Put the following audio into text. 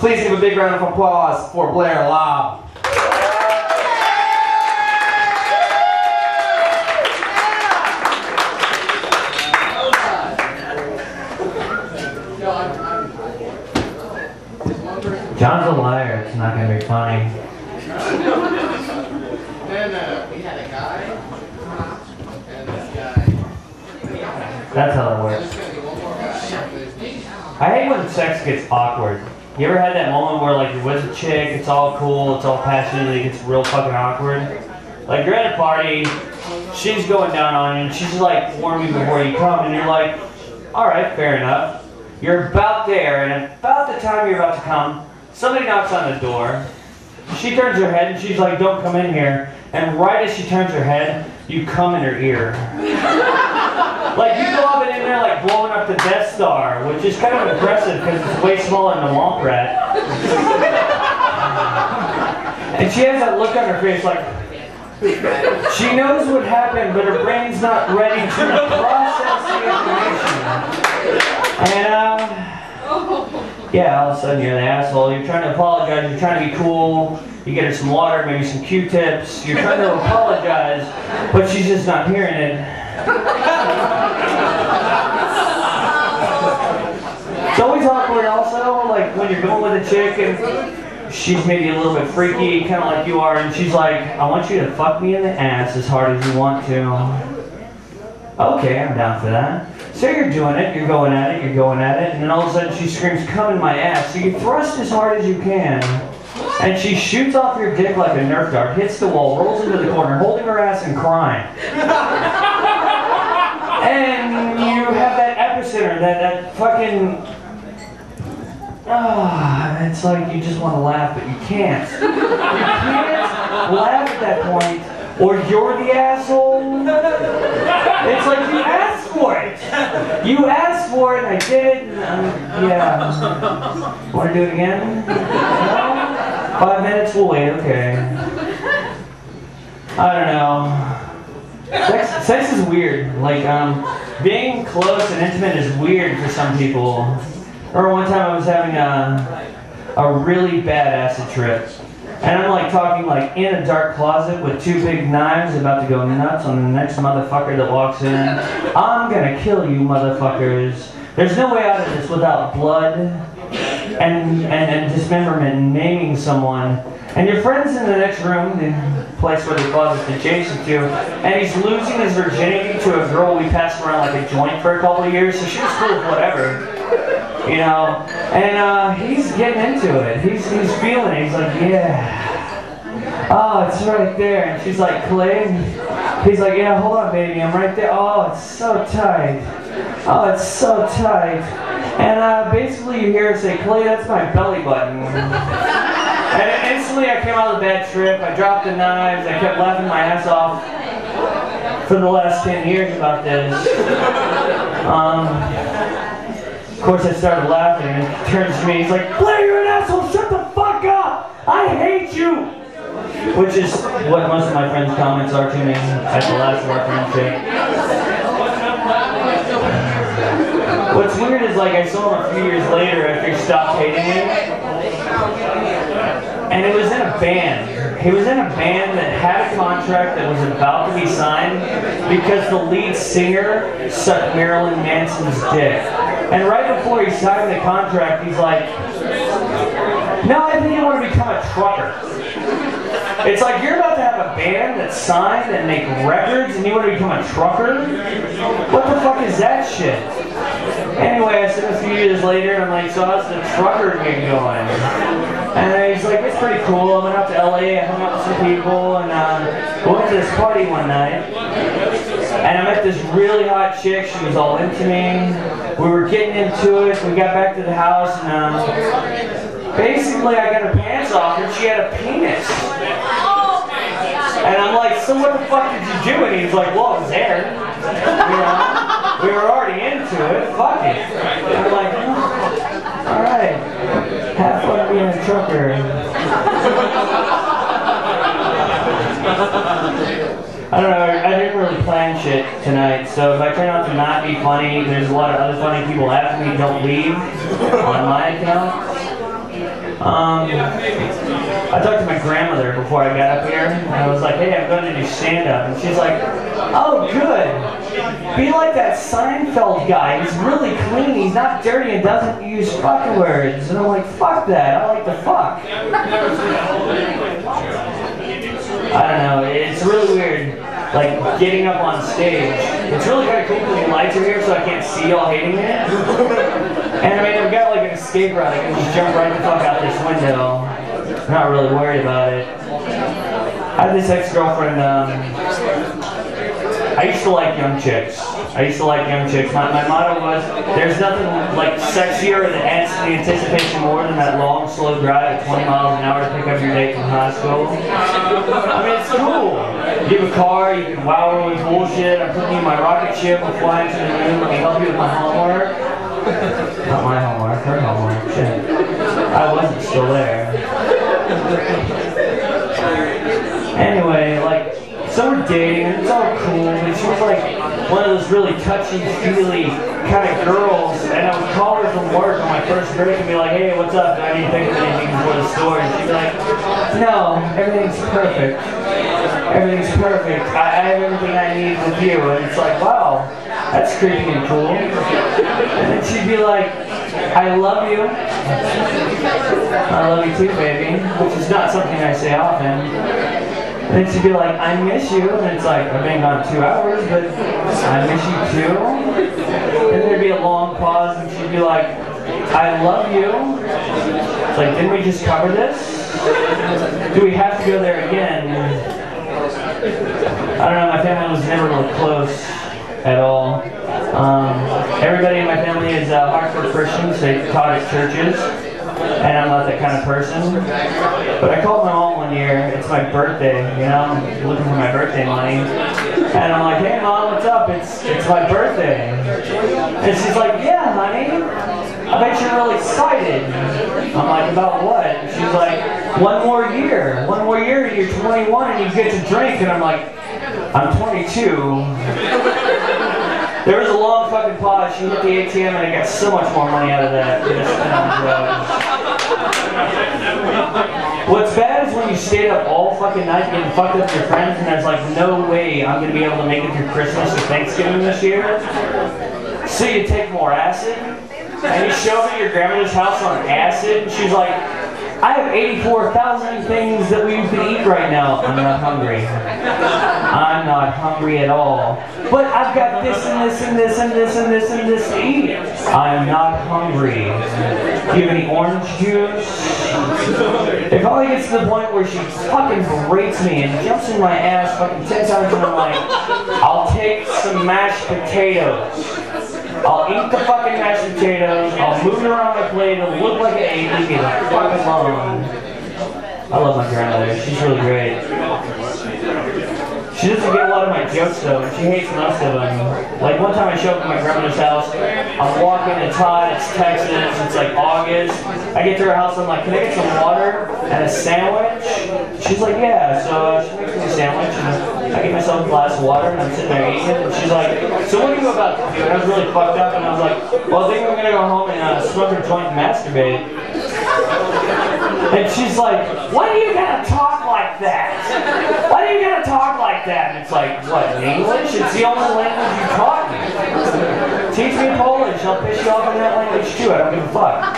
Please give a big round of applause for Blair Lobb. John's a liar. It's not going to be funny. Then we had a guy and this guy. That's how it works. I hate when sex gets awkward. You ever had that moment where like you're with a chick, it's all cool, it's all passionate, it gets real fucking awkward? Like you're at a party, she's going down on you, and she's like warming before you come, and you're like, alright, fair enough. You're about there, and about the time you're about to come, somebody knocks on the door. She turns her head and she's like, don't come in here. And right as she turns her head, you come in her ear. Like you go up and in there like blowing up the Death Star, which is kind of impressive because it's way smaller than the Womp Rat. And she has that look on her face like, she knows what happened, but her brain's not ready to process the information. And yeah, all of a sudden you're the asshole. You're trying to apologize, you're trying to be cool. You get her some water, maybe some Q-tips. You're trying to apologize, but she's just not hearing it. It's always awkward also, like when you're going with a chick and she's maybe a little bit freaky, kind of like you are, and she's like, I want you to fuck me in the ass as hard as you want to. Okay, I'm down for that. So you're doing it, you're going at it, and then all of a sudden she screams, come in my ass. So you thrust as hard as you can, and she shoots off your dick like a Nerf dart, hits the wall, rolls into the corner, holding her ass and crying. And you have that epicenter, that fucking... it's like you just want to laugh, but you can't. You can't laugh at that point, or you're the asshole. It's like you asked for it. You asked for it, and I did. Yeah. Want to do it again? No? 5 minutes, we'll wait, okay. I don't know. Sex is weird. Like, being close and intimate is weird for some people. Or one time I was having a really bad acid trip. And I'm like talking like in a dark closet with two big knives about to go nuts on the next motherfucker that walks in. I'm gonna kill you motherfuckers. There's no way out of this without blood and dismemberment and naming someone. And your friend's in the next room, the place where the closet's adjacent to, and he's losing his virginity to a girl we passed around like a joint for a couple of years, so she was cool with whatever. You know, and he's getting into it. He's feeling it. He's like, yeah. Oh, it's right there. And she's like, Clay. He's like, yeah, hold on, baby. I'm right there. Oh, it's so tight. Oh, it's so tight. And basically you hear her say, Clay, that's my belly button. And instantly I came out of the bad trip. I dropped the knives. I kept laughing my ass off for the last 10 years about this. Of course, I started laughing, and he turns to me, he's like, Blair, you're an asshole, shut the fuck up! I hate you! Which is what most of my friends' comments are to me at the last of our friendship. What's weird is, like, I saw him a few years later after he stopped hating me, and it was in a band. He was in a band that had a contract that was about to be signed because the lead singer sucked Marilyn Manson's dick. And right before he signed the contract, he's like, no, I think I want to become a trucker. It's like you're about to have a band that's signed and make records and you want to become a trucker? What the fuck is that shit? Anyway, I said a few years later, and I'm like, so how's the trucker gig going? And he's like, it's pretty cool. I went out to LA, I hung out with some people, and we went to this party one night. And I met this really hot chick. She was all into me. We were getting into it. We got back to the house, and basically I got her pants off, and she had a penis. And I'm like, so what the fuck did you do? And he's like, well, it was there. You know, we were already into it. Fuck it. And I'm like, oh, all right. Have fun being a trucker. I don't know, I didn't really plan shit tonight, so if I turn out to not be funny, there's a lot of other funny people after me. Don't leave on my account. I talked to my grandmother before I got up here, and I was like, hey, I'm going to do stand-up. And she's like, oh, good. Be like that Seinfeld guy. He's really clean, he's not dirty, and doesn't use fuck words. And I'm like, fuck that. I like the fuck. I don't know. It's really weird, like, getting up on stage. It's really kind of cool because the lights are here, so I can't see y'all hating it. And I mean, I've got like an escape route. I can just jump right the fuck out this window. I'm not really worried about it. I had this ex-girlfriend, I used to like young chicks. My motto was, there's nothing like sexier that adds to the anticipation more than that long, slow drive at 20 miles an hour to pick up your date from high school. I mean, it's cool. You have a car, you can wow her with bullshit. I'm putting you in my rocket ship, we're flying to the moon, let me help you with my homework. Not my homework, her homework. Shit. I wasn't still there. Anyway, like, so we're dating, and it's all cool, but she was like one of those really touchy-feely kind of girls, and I would call her from work on my first break and be like, hey, what's up? Do I need to pick up anything before the store? And she'd be like, no, everything's perfect. Everything's perfect. I have everything I need with you. And it's like, wow, that's creepy and cool. And then she'd be like, I love you. I love you too, baby, which is not something I say often. And then she'd be like, I miss you. And it's like, I've been gone 2 hours, but I miss you too. And there'd be a long pause, and she'd be like, I love you. It's like, didn't we just cover this? Do we have to go there again? I don't know, my family was never really close at all. Everybody in my family is hardcore Christians. They taught at churches. And I'm not that kind of person. But I called my mom one year. It's my birthday, you know, I'm looking for my birthday money. And I'm like, hey mom, what's up? It's my birthday. And she's like, yeah, honey. I bet you're really excited. I'm like, about what? And she's like, one more year, you're 21 and you get to drink. And I'm like, I'm 22. There was a long fucking pause. She hit the ATM and I got so much more money out of that than I spent on drugs. What's bad is when you stayed up all fucking night getting fucked up with your friends and there's like no way I'm gonna be able to make it through Christmas or Thanksgiving this year. So you take more acid and you show up at your grandmother's house on acid and she's like, I have 84,000 things that we could eat right now. I'm not hungry. I'm not hungry at all. But I've got this and this and this and this and this and this to eat. I'm not hungry. Do you have any orange juice? It finally gets to the point where she fucking berates me and jumps in my ass fucking 10 times and I'm like, I'll take some mashed potatoes. I'll eat the fucking mashed potatoes, I'll move it around my plate, it'll look like an egg, leave me the fuck alone. I love my grandmother, she's really great. She doesn't get a lot of my jokes though, and she hates most of them. Like one time I show up at my grandmother's house, I'm walking, it's hot, it's Texas, it's like August. I get to her house, I'm like, can I get some water and a sandwich? She's like, yeah, so she makes me a sandwich, and I get myself a glass of water, and I'm sitting there eating it, and she's like, so what are you about to do? And I was really fucked up, and I was like, well, I think I'm gonna go home and smoke a joint and masturbate. And she's like, why do you gotta talk like that? Why do you gotta talk like that? And it's like, what, in English? It's the only language you taught me. Teach me Polish, I'll piss you off in that language too, I don't give a fuck.